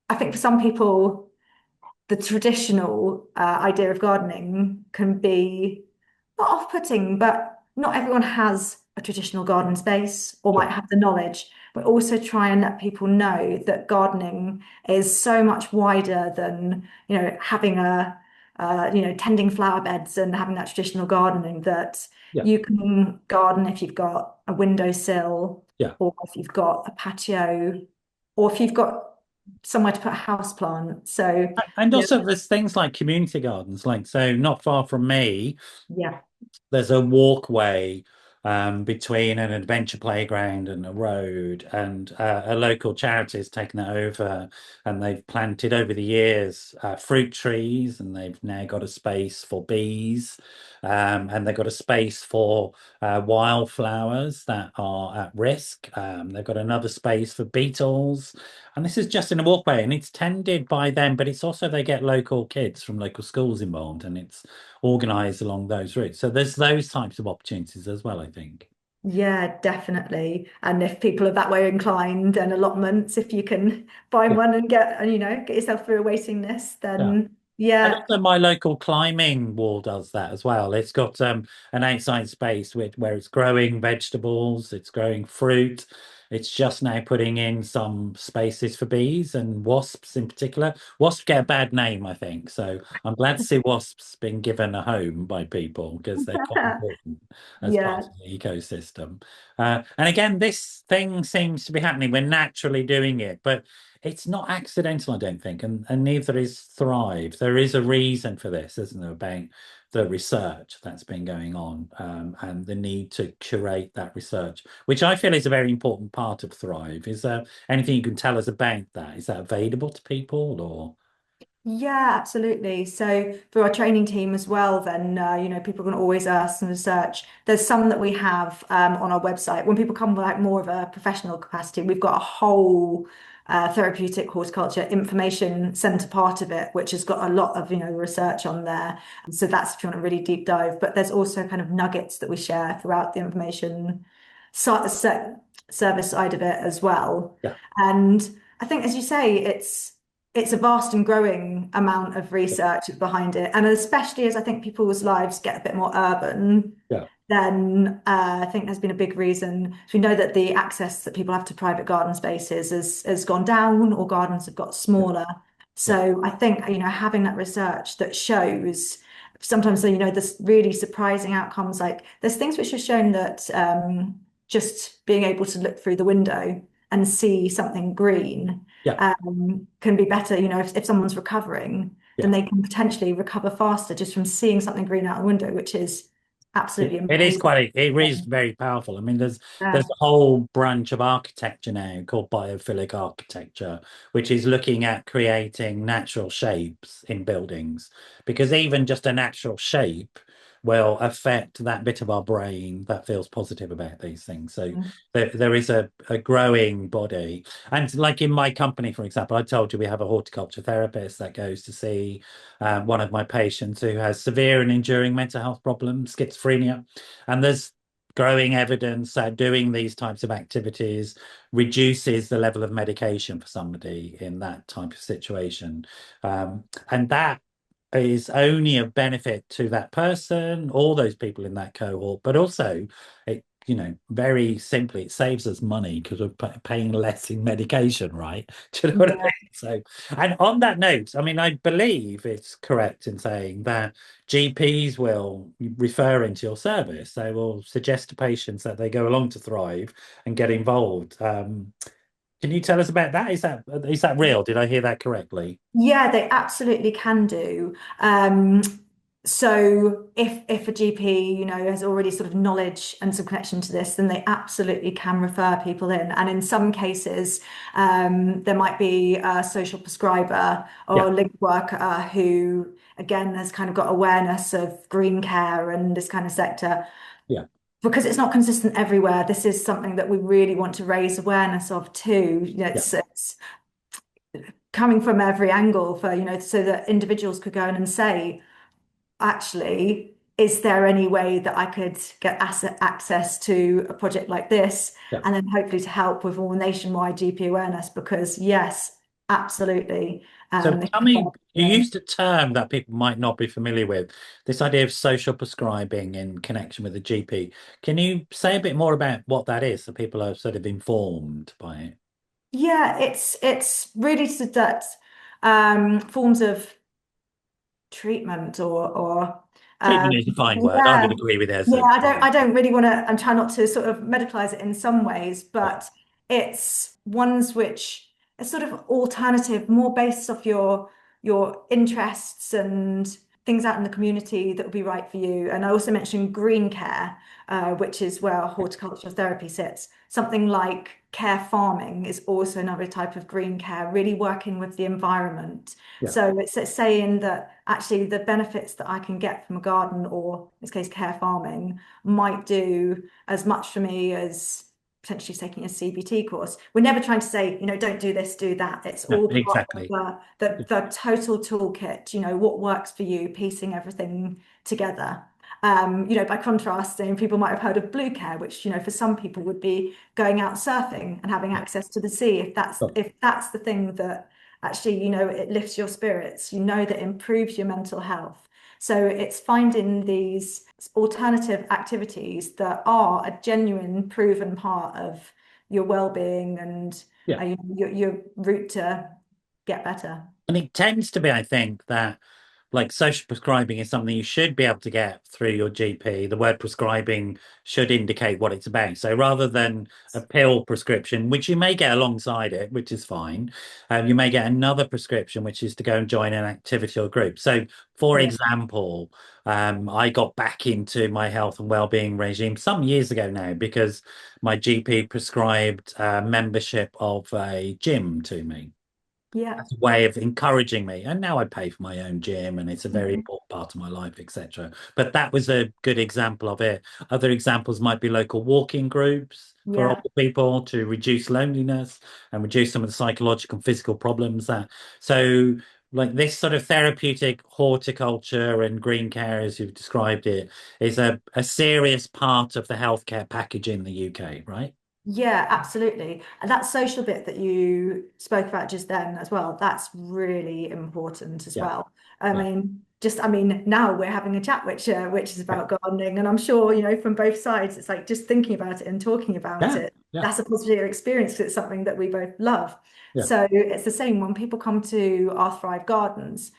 I think for some people, the traditional idea of gardening can be not off-putting, but not everyone has a traditional garden space or Sure. might have the knowledge. But also try and let people know that gardening is so much wider than, having tending flower beds and having that traditional gardening, that Yeah. you can garden if you've got a windowsill Yeah. or if you've got a patio or if you've got somewhere to put a house plant. So, And you also there's things like community gardens, like so not far from me, yeah. there's a walkway between an adventure playground and a road, and a local charity has taken that over, and they've planted over the years fruit trees, and they've now got a space for bees, and they've got a space for wildflowers that are at risk. They've got another space for beetles, and this is just in a walkway, and it's tended by them, but it's also they get local kids from local schools involved, and it's organized along those routes. So there's those types of opportunities as well, I think. Yeah, definitely. And if people are that way inclined, and allotments, if you can find Yeah. one and get yourself through a waiting list, Yeah. then And yeah. also my local climbing wall does that as well. It's got an outside space where it's growing vegetables, it's growing fruit. It's just now putting in some spaces for bees and wasps in particular. Wasps get a bad name, I think. So I'm glad to see wasps being given a home by people because they're quite important as part Yeah, of the ecosystem. And again, this thing seems to be happening. We're naturally doing it, but it's not accidental, I don't think, and neither is Thrive. There is a reason for this, isn't there, about the research that's been going on, and the need to curate that research, which I feel is a very important part of Thrive. Is there anything you can tell us about that? Is that available to people or? yeah, absolutely. So for our training team as well, then people can always ask and research. There's some that we have on our website. When people come with like more of a professional capacity, we've got a whole therapeutic horticulture information center part of it, which has got a lot of research on there. So that's if you want a really deep dive. But there's also kind of nuggets that we share throughout the information service side of it as well. Yeah, And I think, as you say, it's a vast and growing amount of yeah, research behind it. And especially as I think people's lives get a bit more urban, yeah, then I think there's been a big reason. So we know that the access that people have to private garden spaces has gone down, or gardens have got yeah, smaller. yeah, So I think, having that research that shows sometimes, there's really surprising outcomes. Like there's things which have shown that just being able to look through the window and see something green yeah. can be better. If someone's recovering, then Yeah. they can potentially recover faster just from seeing something green out the window, which is absolutely It is amazing. quite, it is very powerful. I mean, there's Yeah. a whole branch of architecture now called biophilic architecture, which is looking at creating natural shapes in buildings, because even just a natural shape will affect that bit of our brain that feels positive about these things. So there is a growing body. And like in my company, for example, I told you we have a horticulture therapist that goes to see one of my patients who has severe and enduring mental health problems, schizophrenia. And there's growing evidence that doing these types of activities reduces the level of medication for somebody in that type of situation. And that is only a benefit to that person, all those people in that cohort, but also it, very simply, it saves us money because we're paying less in medication, right? Do you know what I Yeah. mean? So, and on that note, I mean, I believe it's correct in saying that GPs will refer into your service. They will suggest to patients that they go along to Thrive and get involved. Can you tell us about that? Is that real? Did I hear that correctly? Yeah, they absolutely can do. So if a GP, has already sort of knowledge and some connection to this, then they absolutely can refer people in. And in some cases, there might be a social prescriber Yeah, or link worker who, again, has kind of got awareness of green care and this kind of sector. yeah, Because it's not consistent everywhere, this is something that we really want to raise awareness of too. yeah. It's coming from every angle for, so that individuals could go in and say, actually, is there any way that I could get access to a project like this? Yeah. And then hopefully to help with all nationwide GP awareness, because yes, Absolutely. So They tell can me, follow you me. used a term that people might not be familiar with, this idea of social prescribing in connection with the GP. Can you say a bit more about what that is so people are sort of informed by it? Yeah, it's really that forms of treatment or Treatment is a fine word. I yeah, would agree with yeah, Ezra. I don't really want to, I'm trying not to sort of medicalize it in some ways, but it's ones which are sort of alternative, more based off your interests and things out in the community that would be right for you. And I also mentioned green care, which is where horticultural therapy sits. Something like care farming is also another type of green care, really working with the environment. Yeah, So it's saying that actually the benefits that I can get from a garden, or in this case, care farming, might do as much for me as potentially taking a CBT course. We're never trying to say, don't do this, do that. It's no, all part of exactly. the total toolkit, what works for you, piecing everything together. By contrast, people might have heard of blue care, which, for some people would be going out surfing and having Yeah. access to the sea. If that's the thing that actually, it lifts your spirits, that improves your mental health. So it's finding these alternative activities that are a genuine, proven part of your well-being and Yeah. your route to get better. And it tends to be, I think, that like social prescribing is something you should be able to get through your GP. The word prescribing should indicate what it's about. So rather than a pill prescription, which you may get alongside it, which is fine, you may get another prescription, which is to go and join an activity or group. So, for Yeah. example, I got back into my health and well-being regime some years ago now because my GP prescribed membership of a gym to me Yeah. as a way of encouraging me. And now I pay for my own gym and it's a very Mhm. important part of my life, etc. But that was a good example of it. Other examples might be local walking groups for Yeah. older people to reduce loneliness and reduce some of the psychological and physical problems that. So like this sort of therapeutic horticulture and green care, as you've described it, is a serious part of the healthcare package in the UK, right? Yeah, absolutely. And that social bit that you spoke about just then as well, that's really important as Yeah, well. yeah, Now we're having a chat which is yeah, about gardening, and I'm sure, from both sides, it's like just thinking about it and talking about yeah, it. yeah, That's a positive experience because it's something that we both love. yeah, So it's the same when people come to our Thrive Gardens.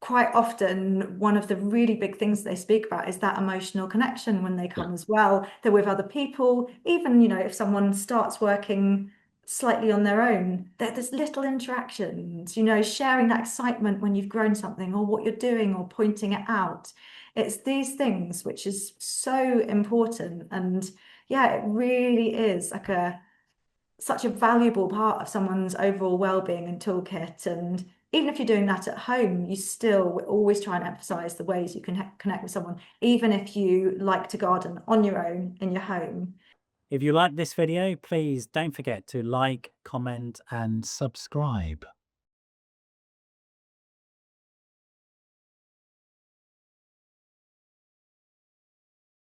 Quite often, one of the really big things they speak about is that emotional connection when they yeah, come as well. They're with other people, even, if someone starts working slightly on their own, there's little interactions, sharing that excitement when you've grown something or what you're doing or pointing it out. It's these things which is so important. And yeah, it really is like such a valuable part of someone's overall well-being and toolkit. And even if you're doing that at home, you still we're always trying to emphasize the ways you can connect with someone, even if you like to garden on your own in your home. If you like this video, please don't forget to like, comment, and subscribe.